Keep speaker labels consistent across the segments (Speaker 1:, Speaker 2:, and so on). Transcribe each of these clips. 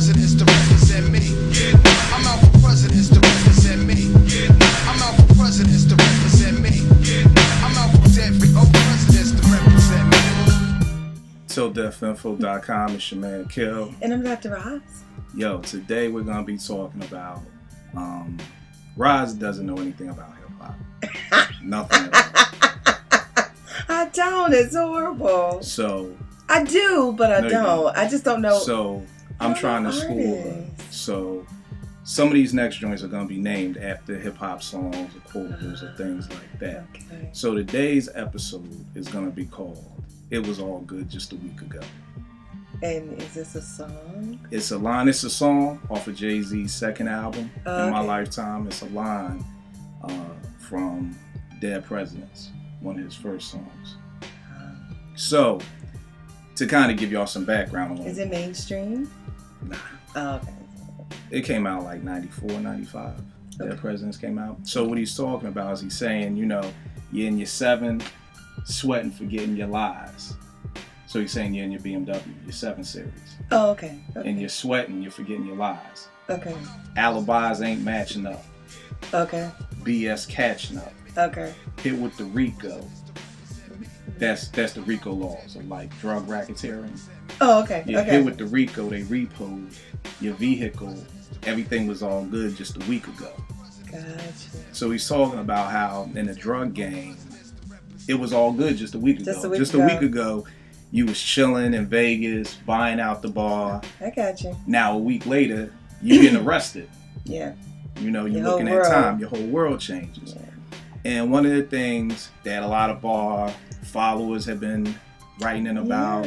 Speaker 1: presidents to represent me. I'm out for presidents to represent me. I'm out for presidents to represent me. I'm out for presidents to represent me.
Speaker 2: TillDeafInfo.com. It's your man Kil.
Speaker 3: And I'm Dr. Roz.
Speaker 2: Yo, today we're gonna be talking about Roz doesn't know anything about hip hop. Nothing at all.
Speaker 3: I don't. It's horrible.
Speaker 2: So
Speaker 3: I do, but I
Speaker 2: no,
Speaker 3: don't. I just don't know.
Speaker 2: So I'm trying to school her. So some of these next joints are gonna be named after hip hop songs or quotables or things like that.
Speaker 3: Okay.
Speaker 2: So today's episode is gonna be called "It Was All Good Just a Week Ago."
Speaker 3: And is this a song?
Speaker 2: It's a line. It's a song off of Jay-Z's second album in my
Speaker 3: Okay.
Speaker 2: lifetime. It's a line from Dead Presidents, one of his first songs. So, to kind of give y'all some background on
Speaker 3: Is it mainstream?
Speaker 2: Nah.
Speaker 3: Oh, okay.
Speaker 2: It came out like 94, 95.
Speaker 3: Okay.
Speaker 2: Dead Presidents came out. So what he's talking about is he's saying, you know, you're in your 7, sweating, forgetting your lies. So he's saying you're in your BMW, your 7 Series.
Speaker 3: Oh, okay.
Speaker 2: And you're sweating, you're forgetting your lies.
Speaker 3: Okay.
Speaker 2: Alibis ain't matching up.
Speaker 3: Okay.
Speaker 2: BS catching up.
Speaker 3: Okay.
Speaker 2: Hit with the RICO. That's the RICO laws of like drug racketeering.
Speaker 3: Oh, okay.
Speaker 2: You
Speaker 3: Okay.
Speaker 2: hit with the RICO, they repoed your vehicle. Everything was all good just a week ago.
Speaker 3: Gotcha.
Speaker 2: So he's talking about how in the drug game, it was all good just a week ago.
Speaker 3: Just a week
Speaker 2: ago, you was chilling in Vegas, buying out the bar.
Speaker 3: I got you.
Speaker 2: Now a week later, you getting arrested.
Speaker 3: Yeah.
Speaker 2: You know, you're
Speaker 3: Your whole
Speaker 2: looking at
Speaker 3: world.
Speaker 2: time, your whole world changes.
Speaker 3: Yeah.
Speaker 2: And one of the things that a lot of our followers have been writing in about,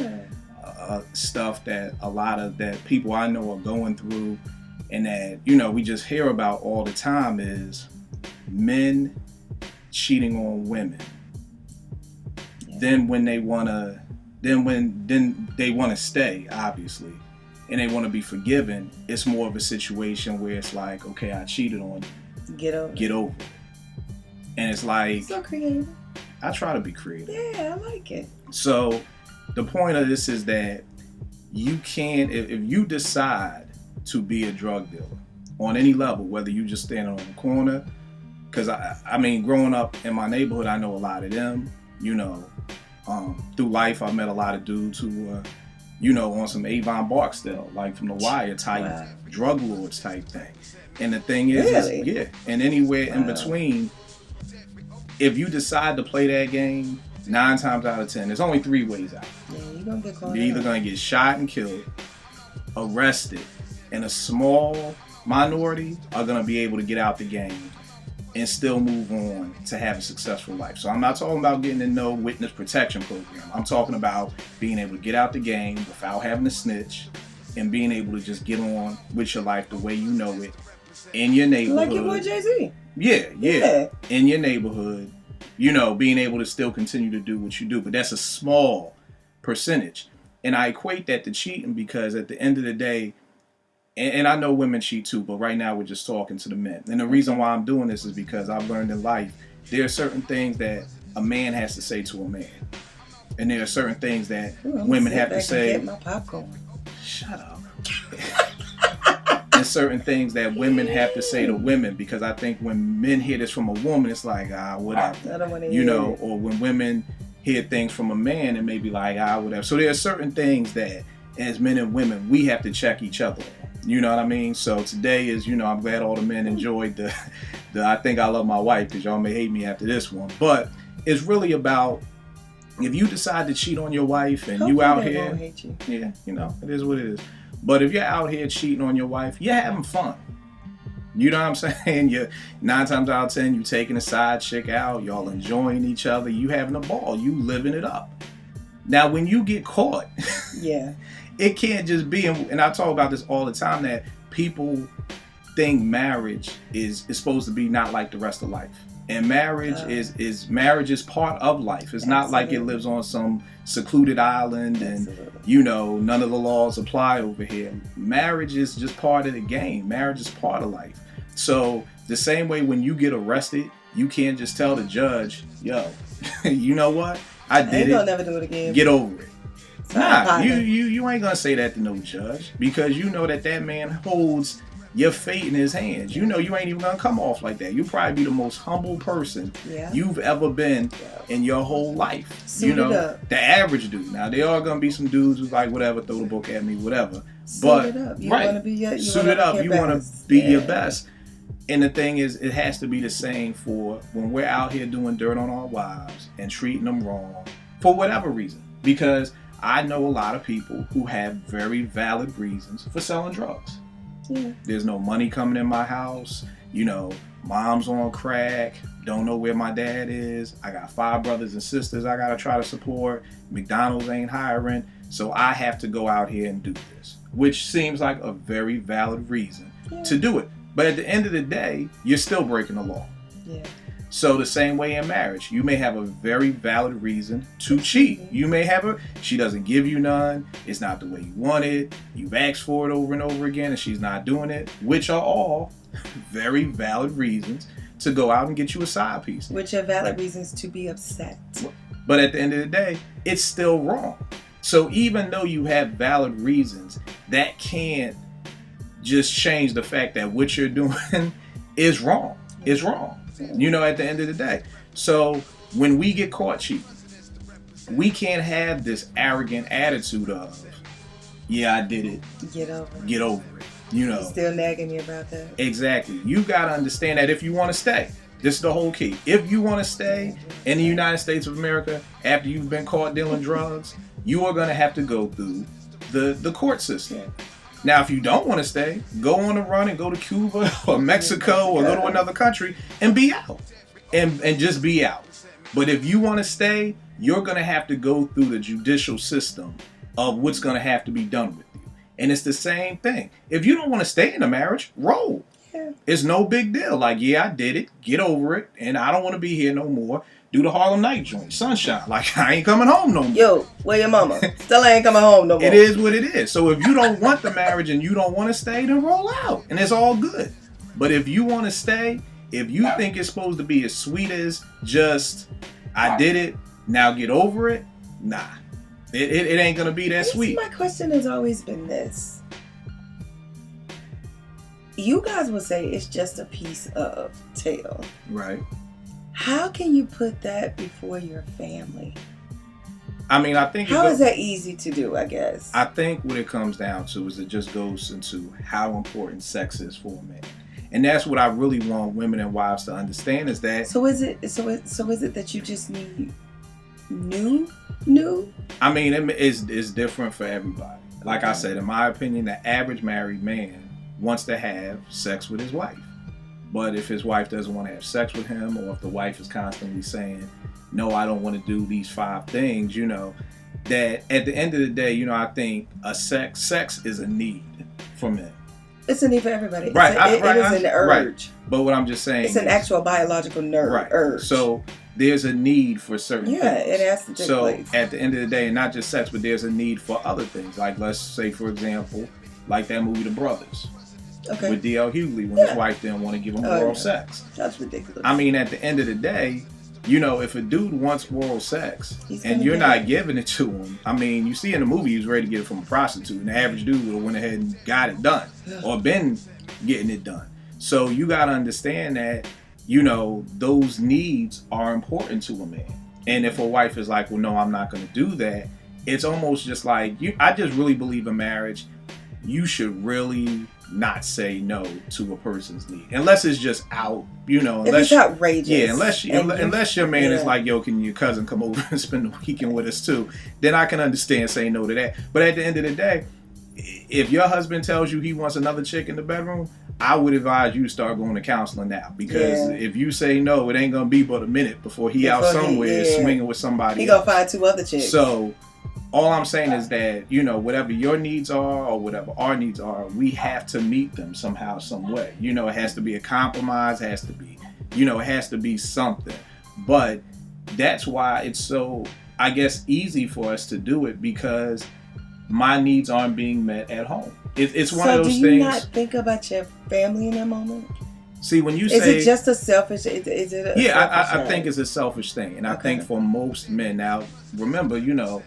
Speaker 2: stuff that a lot of that people I know are going through and that, you know, we just hear about all the time is men cheating on women.
Speaker 3: Yeah.
Speaker 2: Then when they wanna stay, obviously, and they want to be forgiven, it's more of a situation where it's like, okay, I cheated on you. Get over it. And it's like,
Speaker 3: So creative.
Speaker 2: I try to be creative.
Speaker 3: Yeah, I like it.
Speaker 2: So the point of this is that you can, if you decide to be a drug dealer on any level, whether you just standing on the corner, because I mean, growing up in my neighborhood, I know a lot of them, you know, through life, I've met a lot of dudes who were, you know, on some Avon Barksdale, like from The Wire type, drug lords type thing. And the thing is,
Speaker 3: Really?
Speaker 2: and anywhere in between, if you decide to play that game, 9 times out of 10, there's only 3 ways out.
Speaker 3: Yeah, you're gonna get caught.
Speaker 2: You're either gonna get shot and killed, arrested, and a small minority are gonna be able to get out the game and still move on to have a successful life. So I'm not talking about getting in no witness protection program. I'm talking about being able to get out the game without having to snitch and being able to just get on with your life the way you know it in your neighborhood.
Speaker 3: Like your boy Jay-Z.
Speaker 2: Yeah. In your neighborhood, you know, being able to still continue to do what you do. But that's a small percentage. And I equate that to cheating because at the end of the day, and I know women cheat too, but right now we're just talking to the men. And the reason why I'm doing this is because I've learned in life, there are certain things that a man has to say to a man. And there are certain things that women have to say.
Speaker 3: Get my popcorn.
Speaker 2: Shut up. And certain things that women have to say to women, because I think when men hear this from a woman, it's like, whatever.
Speaker 3: I don't want to
Speaker 2: You
Speaker 3: hear
Speaker 2: know,
Speaker 3: it.
Speaker 2: or when women hear things from a man, it may be like, whatever. So there are certain things that as men and women, we have to check each other on. You know what I mean? So today is, you know, I'm glad all the men enjoyed the I think I love my wife, because y'all may hate me after this one. But it's really about, if you decide to cheat on your wife and you out
Speaker 3: Hopefully they
Speaker 2: here,
Speaker 3: won't hate you.
Speaker 2: yeah, you know, it is what it is. But if you're out here cheating on your wife, you're having fun. You know what I'm saying? You're 9 times out of 10, you taking a side chick out, y'all enjoying each other, you having a ball, you living it up. Now, when you get caught,
Speaker 3: Yeah.
Speaker 2: it can't just be, and I talk about this all the time, that people think marriage is supposed to be not like the rest of life. And marriage is part of life. It's not like it lives on some secluded island and you know none of the laws apply over here. Marriage is just part of the game. Marriage is part of life. So the same way when you get arrested, you can't just tell the judge, yo, you know what? I did
Speaker 3: ain't
Speaker 2: it.
Speaker 3: gonna never do it again.
Speaker 2: Get over it.
Speaker 3: So I'm
Speaker 2: Nah,
Speaker 3: fine.
Speaker 2: you ain't gonna say that to no judge because you know that man holds your fate in his hands. You know you ain't even gonna come off like that. You'll probably be the most humble person
Speaker 3: Yeah.
Speaker 2: you've ever been in your whole life.
Speaker 3: Suit
Speaker 2: you know,
Speaker 3: it up.
Speaker 2: the average dude. Now there are gonna be some dudes who's like whatever, throw the book at me, whatever.
Speaker 3: Suit it up. You
Speaker 2: right,
Speaker 3: want to be your,
Speaker 2: suit it up. You want to be
Speaker 3: Yeah.
Speaker 2: your best. And the thing is, it has to be the same for when we're out here doing dirt on our wives and treating them wrong for whatever reason. Because I know a lot of people who have very valid reasons for selling drugs.
Speaker 3: Yeah.
Speaker 2: There's no money coming in my house. You know, mom's on crack. Don't know where my dad is. I got 5 brothers and sisters I got to try to support. McDonald's ain't hiring. So I have to go out here and do this. Which seems like a very valid reason to do it. But at the end of the day, you're still breaking the law.
Speaker 3: Yeah.
Speaker 2: So the same way in marriage, you may have a very valid reason to cheat. You may have she doesn't give you none. It's not the way you want it. You've asked for it over and over again and she's not doing it, which are all very valid reasons to go out and get you a side piece.
Speaker 3: Which are valid reasons to be upset.
Speaker 2: But at the end of the day, it's still wrong. So even though you have valid reasons, that can't just change the fact that what you're doing is wrong. It's wrong. You know, at the end of the day. So when we get caught cheating, we can't have this arrogant attitude of, yeah, I did it.
Speaker 3: Get over it.
Speaker 2: Get over it. You know.
Speaker 3: You're still nagging me about that.
Speaker 2: Exactly. You got to understand that if you want to stay, this is the whole key. If you want to stay in the United States of America after you've been caught dealing drugs, you are going to have to go through the court system.
Speaker 3: Yeah.
Speaker 2: Now, if you don't want to stay, go on a run and go to Cuba or Mexico or go to another country and be out. And just be out. But if you want to stay, you're going to have to go through the judicial system of what's going to have to be done with you. And it's the same thing. If you don't want to stay in a marriage, roll.
Speaker 3: Yeah.
Speaker 2: It's no big deal. Like, yeah, I did it. Get over it. And I don't want to be here no more. Do the Harlem Night joint. Sunshine. Like, I ain't coming home no more.
Speaker 3: Yo, where your mama? Still ain't coming home no more.
Speaker 2: It is what it is. So if you don't want the marriage and you don't want to stay, then roll out. And it's all good. But if you want to stay, if you think it's supposed to be as sweet as just, I did it, now get over it, nah. It ain't going to be that sweet.
Speaker 3: My question has always been this. You guys will say it's just a piece of tail.
Speaker 2: Right.
Speaker 3: How can you put that before your family?
Speaker 2: I mean, I think...
Speaker 3: How is that easy to do, I guess?
Speaker 2: I think what it comes down to is it just goes into how important sex is for a man. And that's what I really want women and wives to understand is that...
Speaker 3: So is it that you just need new?
Speaker 2: I mean, it's different for everybody. Like I said, in my opinion, the average married man wants to have sex with his wife. But if his wife doesn't want to have sex with him, or if the wife is constantly saying, no, I don't want to do these 5 things, you know, that at the end of the day, you know, I think sex is a need for men.
Speaker 3: It's a need for everybody.
Speaker 2: Right.
Speaker 3: It is an urge.
Speaker 2: Right. But what I'm just saying
Speaker 3: it's an actual biological urge.
Speaker 2: So there's a need for certain things.
Speaker 3: It has to take place.
Speaker 2: So at the end of the day, and not just sex, but there's a need for other things. Like, let's say, for example, like that movie The Brothers.
Speaker 3: Okay.
Speaker 2: With D.L. Hughley when his wife didn't want to give him oral sex.
Speaker 3: That's ridiculous.
Speaker 2: I mean, at the end of the day, you know, if a dude wants oral sex
Speaker 3: He's
Speaker 2: and
Speaker 3: gonna
Speaker 2: you're
Speaker 3: get
Speaker 2: not
Speaker 3: it.
Speaker 2: giving it to him, I mean, you see in the movie he was ready to get it from a prostitute, and the average dude would have went ahead and got it done or been getting it done. So you got to understand that, you know, those needs are important to a man. And if a wife is like, well, no, I'm not going to do that, it's almost just like, I just really believe in marriage, you should really not say no to a person's need unless it's just out, you know,
Speaker 3: if
Speaker 2: unless
Speaker 3: it's outrageous.
Speaker 2: Yeah, unless your man is like, yo, can your cousin come over and spend the weekend with us too? Then I can understand saying no to that. But at the end of the day, if your husband tells you he wants another chick in the bedroom, I would advise you to start going to counseling now, because if you say no, it ain't gonna be but a minute before he out somewhere swinging with somebody
Speaker 3: he
Speaker 2: else.
Speaker 3: gonna find 2 other chicks.
Speaker 2: So all I'm saying is that, you know, whatever your needs are or whatever our needs are, we have to meet them somehow, some way. You know, it has to be a compromise, it has to be, you know, it has to be something. But that's why it's so, I guess, easy for us to do it, because my needs aren't being met at home. It's one of those things. So do you
Speaker 3: not think about your family in that moment?
Speaker 2: See, when you
Speaker 3: is
Speaker 2: say...
Speaker 3: it just a selfish... Is it a
Speaker 2: I think it's a selfish thing. And I think for most men, now, remember, you know,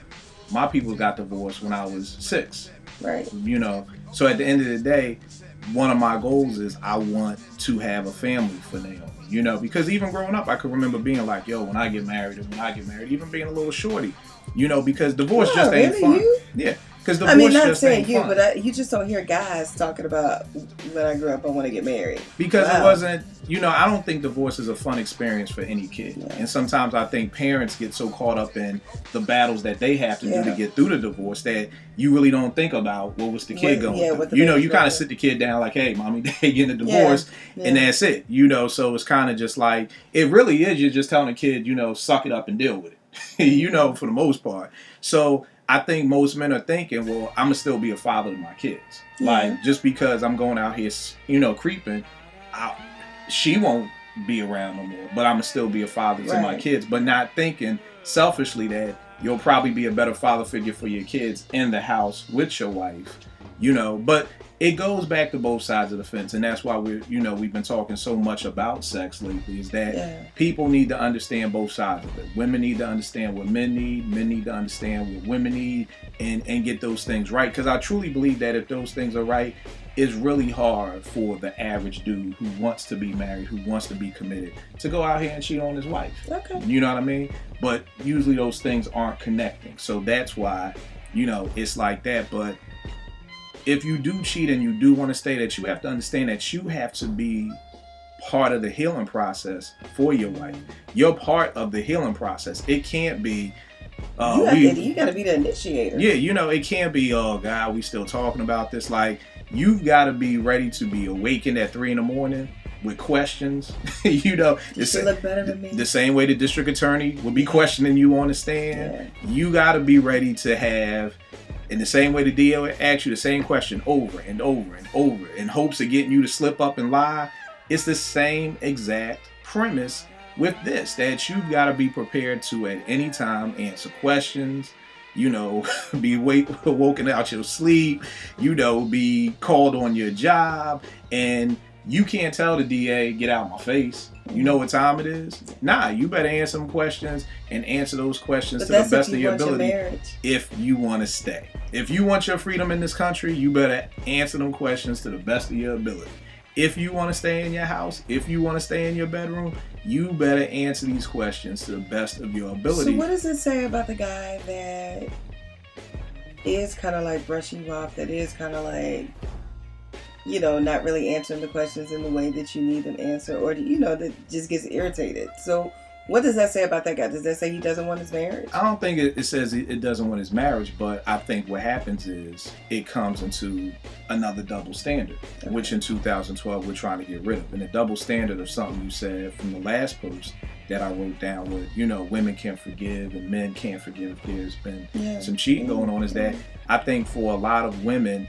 Speaker 2: My people got divorced when I was 6.
Speaker 3: Right.
Speaker 2: You know, so at the end of the day, one of my goals is I want to have a family for Naomi. You know, because even growing up, I could remember being like, yo, when I get married, even being a little shorty, you know, because divorce just ain't
Speaker 3: really?
Speaker 2: fun.
Speaker 3: You?
Speaker 2: Yeah. Because divorce
Speaker 3: I mean, not
Speaker 2: just
Speaker 3: saying
Speaker 2: ain't
Speaker 3: you,
Speaker 2: fun.
Speaker 3: but you just don't hear guys talking about when I grew up, I want to get married.
Speaker 2: Because
Speaker 3: Wow.
Speaker 2: it wasn't, you know, I don't think divorce is a fun experience for any kid.
Speaker 3: Yeah.
Speaker 2: And sometimes I think parents get so caught up in the battles that they have to do to get through the divorce that you really don't think about what was the kid going through. You know, you kind of sit the kid down like, hey, mommy, dad getting a divorce, and that's it. You know, so it's kind of just like, it really is, you're just telling a kid, you know, suck it up and deal with it. You know, for the most part. So I think most men are thinking, well, I'm going to still be a father to my kids.
Speaker 3: Yeah.
Speaker 2: Like, just because I'm going out here, you know, creeping, she won't be around no more, but I'm going to still be a father to my kids. But not thinking selfishly that you'll probably be a better father figure for your kids in the house with your wife, you know. But it goes back to both sides of the fence, and that's why we've been talking so much about sex lately, is that people need to understand both sides of it. Women need to understand what men need to understand what women need, and get those things right. Because I truly believe that if those things are right, it's really hard for the average dude who wants to be married, who wants to be committed, to go out here and cheat on his wife.
Speaker 3: Okay.
Speaker 2: You know what I mean? But usually those things aren't connecting. So that's why, you know, it's like that. But if you do cheat and you do want to stay, that you have to understand that you have to be part of the healing process for your wife. You're part of the healing process. It can't be
Speaker 3: you got to be the initiator.
Speaker 2: Yeah, you know, it can't be, oh God, we still talking about this. Like, you've got to be ready to be awakened at 3 a.m. with questions. You know,
Speaker 3: You look better than me.
Speaker 2: The same way the district attorney will be questioning you on the stand. Yeah. You got to be ready to have, in the same way the DA will ask you the same question over and over and over in hopes of getting you to slip up and lie. It's the same exact premise with this, that you've got to be prepared to at any time answer questions, you know, be woken out your sleep, you know, be called on your job, and you can't tell the DA, get out my face. You know what time it is? Nah, you better answer some questions and answer those questions to the best of your ability if you want to stay. If you want your freedom in this country, you better answer them questions to the best of your ability. If you want to stay in your house, if you want to stay in your bedroom, you better answer these questions to the best of your ability.
Speaker 3: So what does it say about the guy that is kind of like brushing you off, that is kind of like, you know, not really answering the questions in the way that you need them answered, or, you know, that just gets irritated? So what does that say about that guy? Does that say he doesn't want his marriage?
Speaker 2: I don't think it says it doesn't want his marriage, but I think what happens is it comes into another double standard, which in 2012 we're trying to get rid of. And the double standard of something you said from the last post that I wrote down with, you know, women can't forgive and men can't forgive if there's been some cheating going on, is that I think for a lot of women,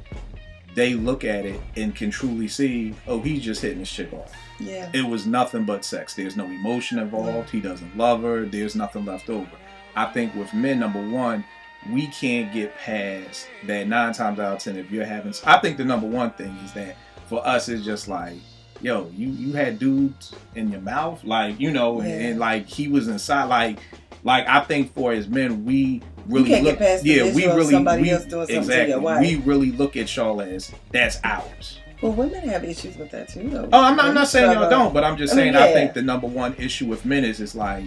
Speaker 2: they look at it and can truly see, oh, he's just hitting his chick off.
Speaker 3: Yeah.
Speaker 2: It was nothing but sex. There's no emotion involved. He doesn't love her. There's nothing left over. I think with men, number one, we can't get past that 9 times out of 10 if you're having... I think the number one thing is that for us, it's just like, yo, you had dudes in your mouth, like, you know, and like he was inside, like I think for as men, we really
Speaker 3: can't
Speaker 2: look,
Speaker 3: get past the visual of somebody else doing something to your wife.
Speaker 2: We really look at y'all as that's ours.
Speaker 3: Well, women have issues with that too, though.
Speaker 2: Oh, I'm not saying y'all don't, but I'm just saying
Speaker 3: I
Speaker 2: think the number one issue with men is like,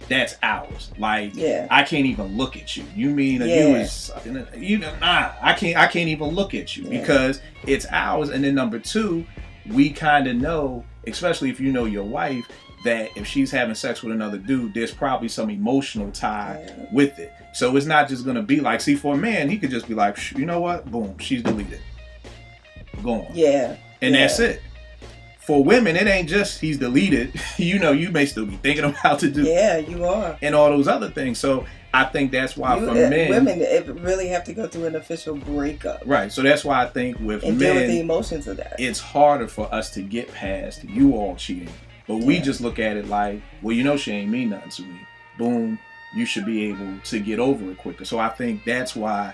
Speaker 2: that's ours. Like, I can't even look at you. You mean you is, you know, nah, I can't even look at you because it's ours. And then number two, we kind of know, especially if you know your wife, that if she's having sex with another dude, there's probably some emotional tie with it. So it's not just gonna be like, see, for a man, he could just be like, you know what, boom, she's deleted, gone.
Speaker 3: Yeah.
Speaker 2: And that's it. For women, it ain't just he's deleted. You know, you may still be thinking about to do.
Speaker 3: Yeah, you are.
Speaker 2: And all those other things. So I think that's why for men,
Speaker 3: women really have to go through an official breakup.
Speaker 2: Right. So that's why I think with
Speaker 3: and
Speaker 2: men,
Speaker 3: deal with the emotions of that.
Speaker 2: It's harder for us to get past you all cheating. But we just look at it like, well, you know, she ain't mean nothing to me. Boom, you should be able to get over it quicker. So I think that's why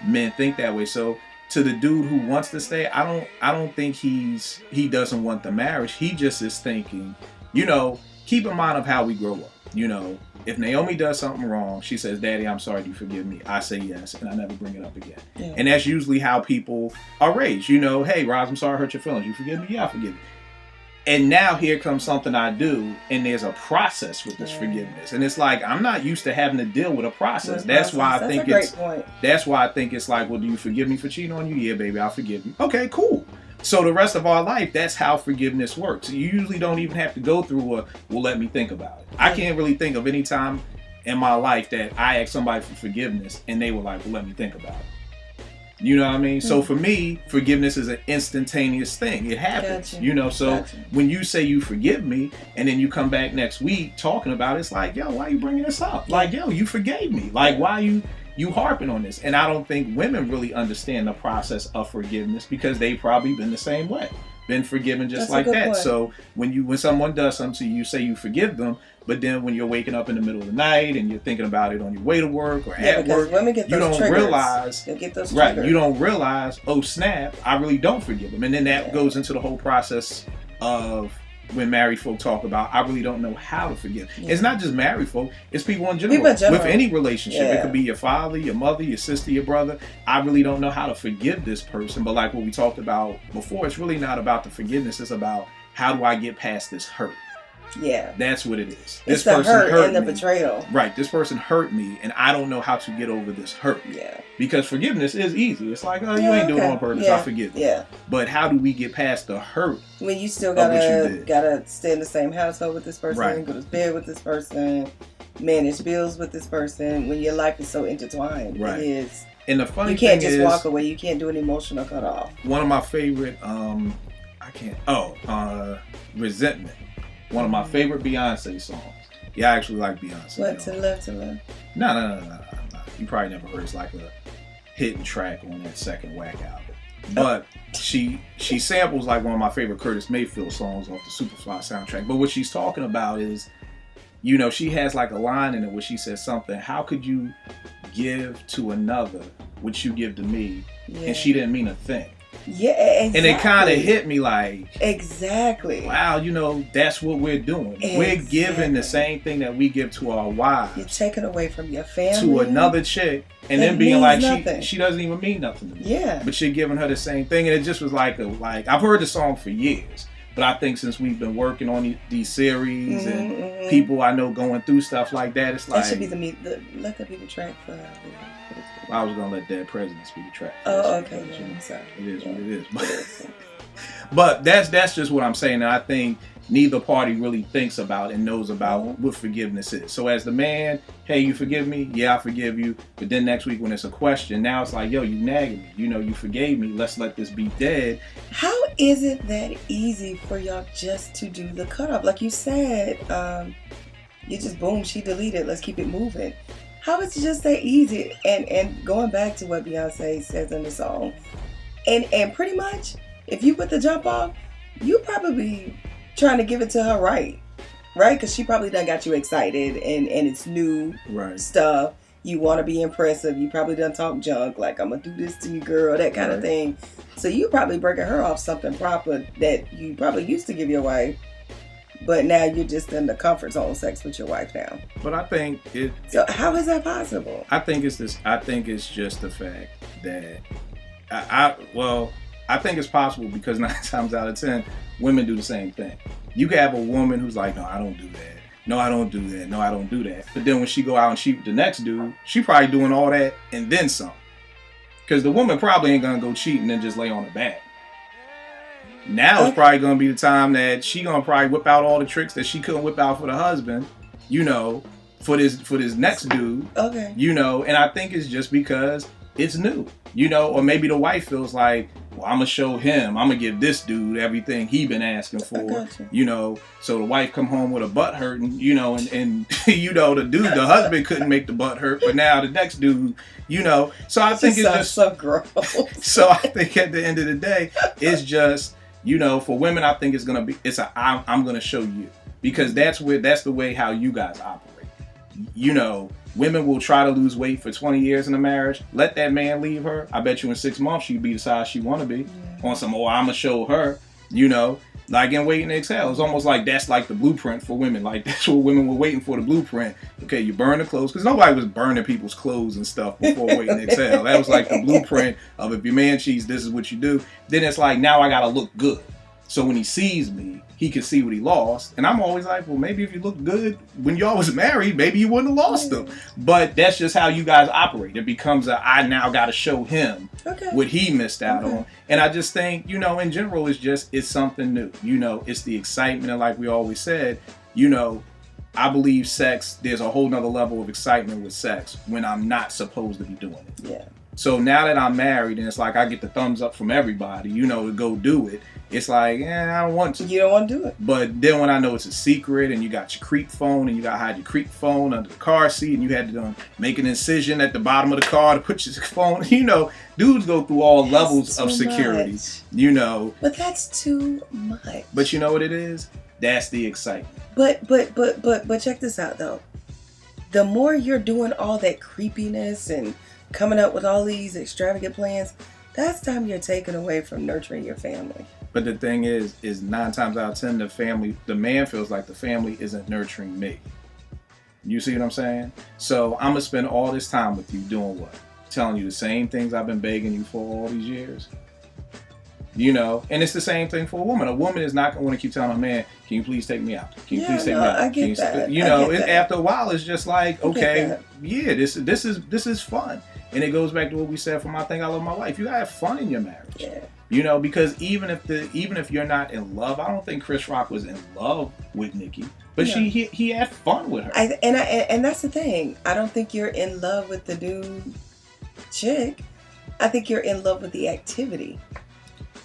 Speaker 2: men think that way. So to the dude who wants to stay, I don't think he doesn't want the marriage. He just is thinking, you know, keep in mind of how we grow up. You know, if Naomi does something wrong, she says, Daddy, I'm sorry, do you forgive me? I say yes, and I never bring it up again.
Speaker 3: Yeah.
Speaker 2: And that's usually how people are raised. You know, hey, Roz, I'm sorry I hurt your feelings. You forgive me? Yeah, I forgive you. And now here comes something I do, and there's a process with this forgiveness. And it's like, I'm not used to having to deal with a process. That's why I think that's why I think it's like, well, do you forgive me for cheating on you? Yeah, baby, I'll forgive you. Okay, cool. So the rest of our life, that's how forgiveness works. You usually don't even have to go through well, let me think about it. I can't really think of any time in my life that I asked somebody for forgiveness and they were like, well, let me think about it. You know what I mean? So for me, forgiveness is an instantaneous thing. It happens, you know? So when you say you forgive me and then you come back next week talking about it, it's like, yo, why are you bringing this up? Like, yo, you forgave me. Like, why you harping on this? And I don't think women really understand the process of forgiveness because they've probably been the same way, been forgiven just like that. Point. So when someone does something to you, you say you forgive them, but then when you're waking up in the middle of the night and you're thinking about it on your way to work or at work,
Speaker 3: women get those
Speaker 2: you don't
Speaker 3: triggers.
Speaker 2: realize,
Speaker 3: they get those
Speaker 2: right?
Speaker 3: triggers.
Speaker 2: You don't realize, oh snap, I really don't forgive them, and then that goes into the whole process of when married folk talk about, I really don't know how to forgive. It's not just married folk, it's people in general. With any relationship. It could be your father, your mother, your sister, your brother. I really don't know how to forgive this person. But like what we talked about before, it's really not about the forgiveness. It's about, how do I get past this hurt?
Speaker 3: Yeah.
Speaker 2: That's what it is.
Speaker 3: It's
Speaker 2: This
Speaker 3: the
Speaker 2: person
Speaker 3: hurt and the
Speaker 2: me.
Speaker 3: betrayal.
Speaker 2: Right. This person hurt me and I don't know how to get over this hurt.
Speaker 3: Yeah.
Speaker 2: Because forgiveness is easy. It's like, oh, you ain't doing it on purpose. I forgive you.
Speaker 3: Yeah.
Speaker 2: But how do we get past the hurt?
Speaker 3: When you still gotta stay in the same household with this person, go to bed with this person, manage bills with this person, when your life is so intertwined. Right. It is.
Speaker 2: And the funny
Speaker 3: thing is, you can't just walk
Speaker 2: is,
Speaker 3: away. You can't do an emotional cutoff.
Speaker 2: One of my favorite, Resentment. One of my favorite Beyonce songs. Yeah, I actually like Beyonce.
Speaker 3: What, To Love?
Speaker 2: No. You probably never heard. It's like a hidden track on that second Whack album. But she samples like one of my favorite Curtis Mayfield songs off the Superfly soundtrack. But what she's talking about is, you know, she has like a line in it where she says something, how could you give to another what you give to me? Yeah. And she didn't mean a thing.
Speaker 3: Yeah, exactly.
Speaker 2: And it kind of hit me like,
Speaker 3: exactly.
Speaker 2: Wow, you know, that's what we're doing. Exactly. We're giving the same thing that we give to our wives.
Speaker 3: You're taking away from your family
Speaker 2: to another chick, and then being like, she doesn't even mean nothing to me.
Speaker 3: Yeah.
Speaker 2: But you're giving her the same thing, and it just was like I've heard the song for years, but I think since we've been working on these series and people I know going through stuff like that, it's like
Speaker 3: that should be let that be the track for.
Speaker 2: I was gonna let Dead Presidents be the track.
Speaker 3: Oh, okay. Yeah, I'm sorry.
Speaker 2: It is what it is. But that's just what I'm saying. And I think neither party really thinks about and knows about what forgiveness is. So as the man, hey, you forgive me? Yeah, I forgive you. But then next week when it's a question, now it's like, yo, you nagging me. You know, you forgave me. Let's let this be dead.
Speaker 3: How is it that easy for y'all just to do the cutoff? Like you said, you just boom, she deleted. Let's keep it moving. How is it just that easy? And going back to what Beyonce says in the song, and pretty much, if you put the jump off, you probably trying to give it to her right? Because she probably done got you excited, and it's new stuff. You want to be impressive. You probably done talk junk, like, I'm going to do this to you, girl, that kind of thing. So you probably breaking her off something proper that you probably used to give your wife. But now you're just in the comfort zone sex with your wife now.
Speaker 2: But I think
Speaker 3: So how is that possible?
Speaker 2: I think it's just the fact that I think it's possible because 9 times out of 10, women do the same thing. You can have a woman who's like, no, I don't do that. No, I don't do that. No, I don't do that. But then when she go out and cheat with the next dude, she probably doing all that and then some. Because the woman probably ain't gonna go cheat and then just lay on her back. Now it's probably going to be the time that she going to probably whip out all the tricks that she couldn't whip out for the husband, you know, for this next dude.
Speaker 3: Okay.
Speaker 2: You know, and I think it's just because it's new, you know, or maybe the wife feels like, well, I'm going to show him, I'm going to give this dude everything he been asking for, you know, so the wife come home with a butt hurting, you know, and you know, the husband couldn't make the butt hurt, but now the next dude, you know, so I think it's just
Speaker 3: so gross.
Speaker 2: So I think at the end of the day, it's just, you know, for women, I think it's gonna be I'm gonna show you, because that's the way how you guys operate. You know, women will try to lose weight for 20 years in a marriage. Let that man leave her. I bet you in 6 months she'd be the size she want to be. On some, I'm gonna show her. You know, Like in Waiting to Exhale, it's almost like that's like the blueprint for women. Like that's what women were waiting for, the blueprint. Okay, you burn the clothes, because nobody was burning people's clothes and stuff before Waiting to Exhale. That was like the blueprint of if your man cheats, this is what you do. Then it's like, now I gotta look good. So when he sees me, he can see what he lost. And I'm always like, well, maybe if you look good when y'all was married, maybe you wouldn't have lost them. But that's just how you guys operate. It becomes I now got to show him what he missed out on. And I just think, you know, in general, it's something new. You know, it's the excitement. And like we always said, you know, I believe sex, there's a whole nother level of excitement with sex when I'm not supposed to be doing it.
Speaker 3: Yeah.
Speaker 2: So now that I'm married and it's like I get the thumbs up from everybody, you know, to go do it. It's like, I don't want to.
Speaker 3: You don't want to do it.
Speaker 2: But then when I know it's a secret and you got your creep phone and you got to hide your creep phone under the car seat and you had to make an incision at the bottom of the car to put your phone, you know, dudes go through all levels of security, you know.
Speaker 3: But that's too much.
Speaker 2: But you know what it is? That's the excitement.
Speaker 3: But check this out though. The more you're doing all that creepiness and coming up with all these extravagant plans, that's time you're taking away from nurturing your family.
Speaker 2: But the thing is 9 times out of 10, the man feels like the family isn't nurturing me. You see what I'm saying? So I'm gonna spend all this time with you doing what? Telling you the same things I've been begging you for all these years. You know, and it's the same thing for a woman. A woman is not gonna want to keep telling a man, "Can you please take me out? Can you please take me out?"
Speaker 3: I get that.
Speaker 2: You know, after a while, it's just like, okay, yeah, this is fun. And it goes back to what we said from I Think I Love My Wife. You gotta have fun in your marriage.
Speaker 3: Yeah.
Speaker 2: You know, because even if you're not in love, I don't think Chris Rock was in love with Nikki, but he had fun with her.
Speaker 3: And that's the thing. I don't think you're in love with the dude chick. I think you're in love with the activity.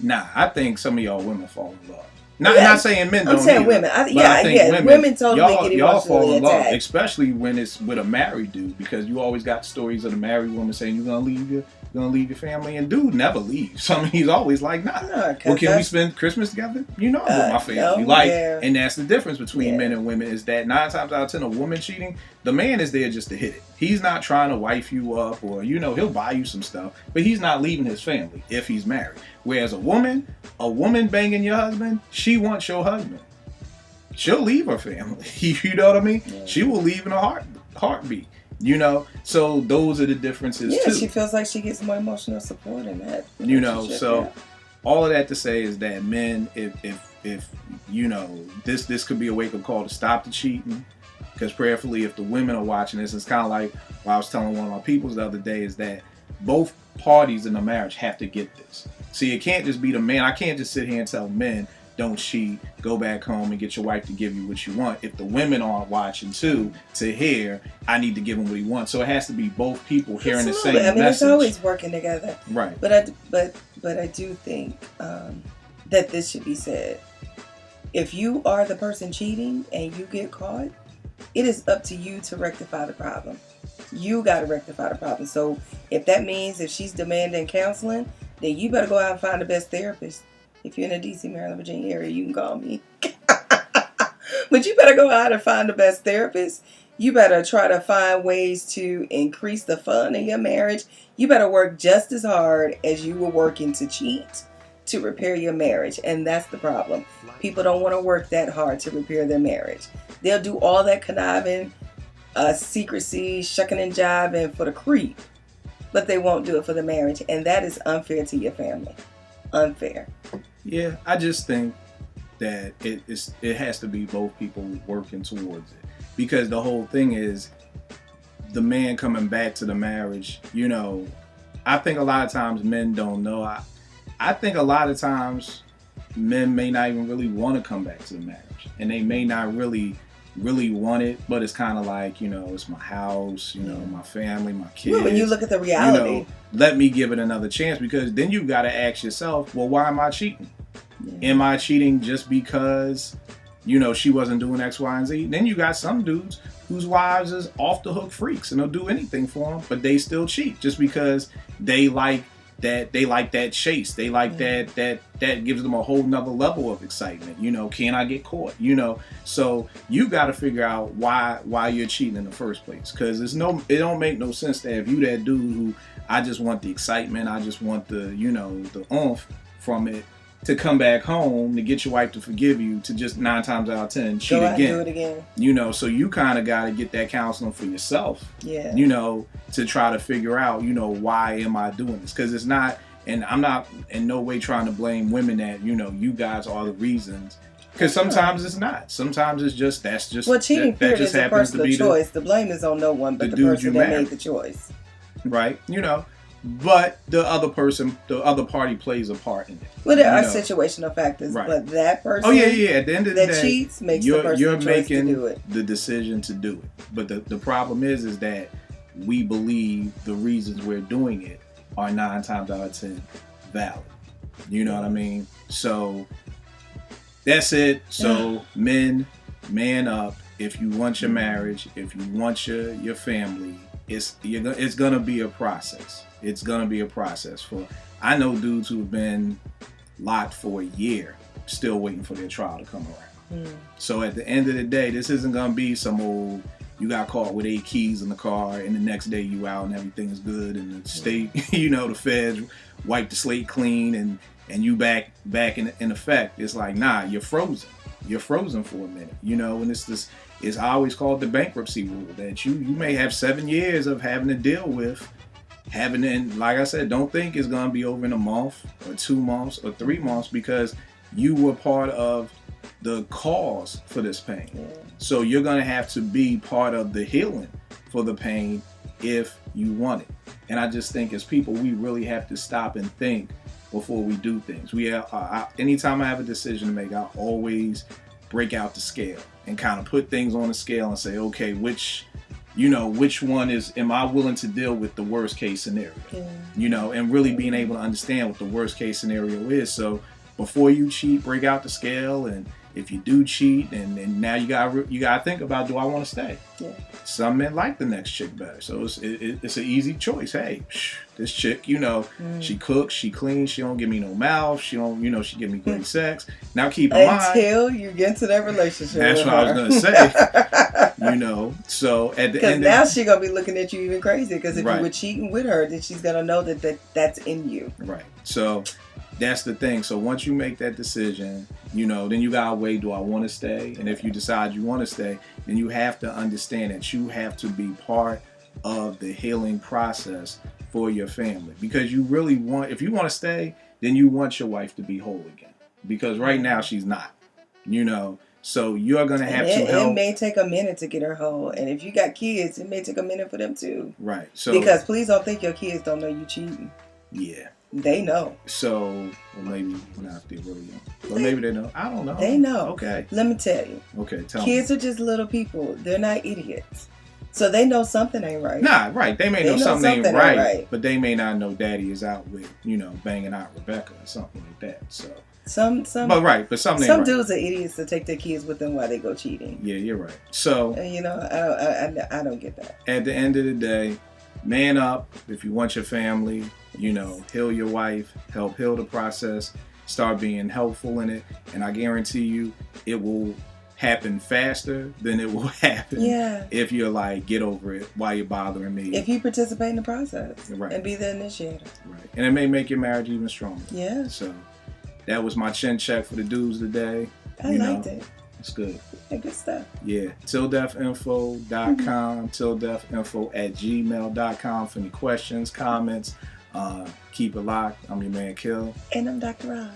Speaker 2: Nah, I think some of y'all women fall in love. Not saying men don't.
Speaker 3: I'm saying women. I think women totally get
Speaker 2: y'all fall in love,
Speaker 3: attacked.
Speaker 2: especially when it's with a married dude, because you always got stories of the married woman saying you're gonna leave your family, and dude never leaves. I mean, he's always like, nah. Well, can we spend Christmas together? You know, I'm with my family. And that's the difference between men and women, is that 9 times out of 10, a woman cheating, the man is there just to hit it. He's not trying to wife you up, or, you know, he'll buy you some stuff, but he's not leaving his family if he's married. Whereas a woman banging your husband, she wants your husband. She'll leave her family. You know what I mean? Yeah. She will leave in a heartbeat. You know, so those are the differences too.
Speaker 3: Yeah, she feels like she gets more emotional support in that.
Speaker 2: You know, so all of that to say is that men, if you know, this could be a wake up call to stop the cheating. Because prayerfully, if the women are watching this, it's kind of like what I was telling one of my peoples the other day, is that both parties in the marriage have to get this. See, it can't just be the man. I can't just sit here and tell men, don't cheat, go back home and get your wife to give you what you want. If the women aren't watching too, to hear, I need to give him what he wants. So it has to be both people hearing the same message.
Speaker 3: It's always working together.
Speaker 2: Right.
Speaker 3: But I do think that this should be said. If you are the person cheating and you get caught, it is up to you to rectify the problem. You got to rectify the problem. So if that means if she's demanding counseling, then you better go out and find the best therapist. If you're in the DC, Maryland, Virginia area, you can call me. But you better go out and find the best therapist. You better try to find ways to increase the fun in your marriage. You better work just as hard as you were working to cheat to repair your marriage. And that's the problem. People don't want to work that hard to repair their marriage. They'll do all that conniving, secrecy, shucking and jiving for the creep, but they won't do it for the marriage. And that is unfair to your family. Unfair.
Speaker 2: Yeah, I just think that it has to be both people working towards it, because the whole thing is the man coming back to the marriage. You know, I think a lot of times men don't know. I think a lot of times men may not even really want to come back to the marriage, and they may not really want it, but it's kind of like, you know, it's my house, you know, my family, my kids.
Speaker 3: Well, when you look at the reality,
Speaker 2: you know, let me give it another chance, because then you've got to ask yourself, well, why am I cheating? Yeah. Am I cheating just because, you know, she wasn't doing X, Y, and Z? Then you got some dudes whose wives is off the hook freaks and they'll do anything for them, but they still cheat just because they like that chase. They like that gives them a whole nother level of excitement. You know, can I get caught? You know, so you got to figure out why you're cheating in the first place. Because it don't make no sense to have you that dude who, I just want the excitement, I just want the, you know, the oomph from it, to come back home to get your wife to forgive you to just 9 times out of 10 cheat
Speaker 3: Go out
Speaker 2: again.
Speaker 3: and do it again.
Speaker 2: You know, so you kind of got to get that counseling for yourself.
Speaker 3: Yeah.
Speaker 2: You know, to try to figure out, you know, why am I doing this? Because it's not, and I'm not in no way trying to blame women that, you know, you guys are the reasons. Because sometimes it's not. Sometimes it's just, that's just,
Speaker 3: well, cheating
Speaker 2: that
Speaker 3: period
Speaker 2: just
Speaker 3: is a
Speaker 2: happens to
Speaker 3: personal
Speaker 2: be
Speaker 3: choice. The blame is on no one but the
Speaker 2: dude
Speaker 3: person
Speaker 2: you
Speaker 3: that
Speaker 2: married.
Speaker 3: made the choice.
Speaker 2: right? You know, but the other person, the other party plays a part in it.
Speaker 3: Well, there are
Speaker 2: know.
Speaker 3: situational factors,
Speaker 2: Right.
Speaker 3: but that person
Speaker 2: Oh yeah. At the end of the
Speaker 3: that
Speaker 2: day,
Speaker 3: cheats makes the
Speaker 2: you're
Speaker 3: person the choice to
Speaker 2: making
Speaker 3: do it.
Speaker 2: the decision to do it. But the problem is that we believe the reasons we're doing it are 9 times out of 10 valid. You know what I mean? So that's it. So men, man up. If you want your marriage, if you want your family, it's gonna be a process. It's gonna be a process. For I know dudes who've been locked for a year, still waiting for their trial to come around. So at the end of the day, this isn't gonna be some old, you got caught with 8 keys in the car and the next day you out and everything's good and the state, you know, the feds wipe the slate clean and you back in effect. It's like, nah, you're frozen. You're frozen for a minute, you know, and it's always called the bankruptcy rule that you may have 7 years of having to deal with and like I said, don't think it's gonna be over in a month or 2 months or 3 months because you were part of the cause for this pain. So you're gonna have to be part of the healing for the pain if you want it. And I just think as people, we really have to stop and think before we do things. Anytime I have a decision to make, I always break out the scale and kind of put things on the scale and say, okay, which one am I willing to deal with the worst case scenario? You know, and really being able to understand what the worst case scenario is. So before you cheat, break out the scale, and if you do cheat, and now you gotta think about, do I want to stay?
Speaker 3: Yeah.
Speaker 2: Some men like the next chick better, so it's an easy choice. Hey, this chick, you know, she cooks, she cleans, she don't give me no mouth, she don't, you know, she give me great sex. Now keep in mind,
Speaker 3: until you get into that relationship.
Speaker 2: that's what I was gonna say. You know, so at the end,
Speaker 3: because now she's gonna be looking at you even crazy. Because if
Speaker 2: Right.
Speaker 3: you were cheating with her, then she's gonna know that's in you.
Speaker 2: right. So that's the thing. So once you make that decision, you know, then you gotta weigh, do I want to stay? And if you decide you want to stay, then you have to understand that you have to be part of the healing process for your family. Because you really want, if you want to stay, then you want your wife to be whole again. Because right now she's not, you know. So you're gonna have to help.
Speaker 3: It may take a minute to get her whole, and if you got kids, it may take a minute for them too.
Speaker 2: Right. So
Speaker 3: because please don't think your kids don't know you cheating.
Speaker 2: yeah.
Speaker 3: They know.
Speaker 2: So well, maybe not if they really know. Or maybe they know. I don't know.
Speaker 3: They know.
Speaker 2: Okay.
Speaker 3: Let me tell you.
Speaker 2: Okay. Tell me.
Speaker 3: Kids are just little people. They're not idiots. So they know something ain't right.
Speaker 2: Nah, right. They may know something ain't
Speaker 3: ain't
Speaker 2: right,
Speaker 3: right,
Speaker 2: but they may not know Daddy is out with, you know, banging out Rebecca or something like that. So.
Speaker 3: Some
Speaker 2: But right, but something ain't
Speaker 3: some
Speaker 2: right.
Speaker 3: dudes are idiots to take their kids with them while they go cheating.
Speaker 2: Yeah, you're right. So.
Speaker 3: And, you know, I don't get that.
Speaker 2: At the end of the day, man up. If you want your family, you know, heal your wife, help heal the process, start being helpful in it, and I guarantee you, it will happen faster than it will happen if you're like, get over it, why you're bothering me.
Speaker 3: If you participate in the process
Speaker 2: Right.
Speaker 3: and be the initiator.
Speaker 2: Right. And it may make your marriage even stronger.
Speaker 3: Yeah.
Speaker 2: So that was my chin check for the dudes today.
Speaker 3: I liked it.
Speaker 2: It's good.
Speaker 3: Yeah, good stuff.
Speaker 2: Yeah. tilldeafinfo.com, tilldeafinfo@gmail.com for any questions, comments. Keep it locked. I'm your man Kil.
Speaker 3: And I'm Dr. Roz.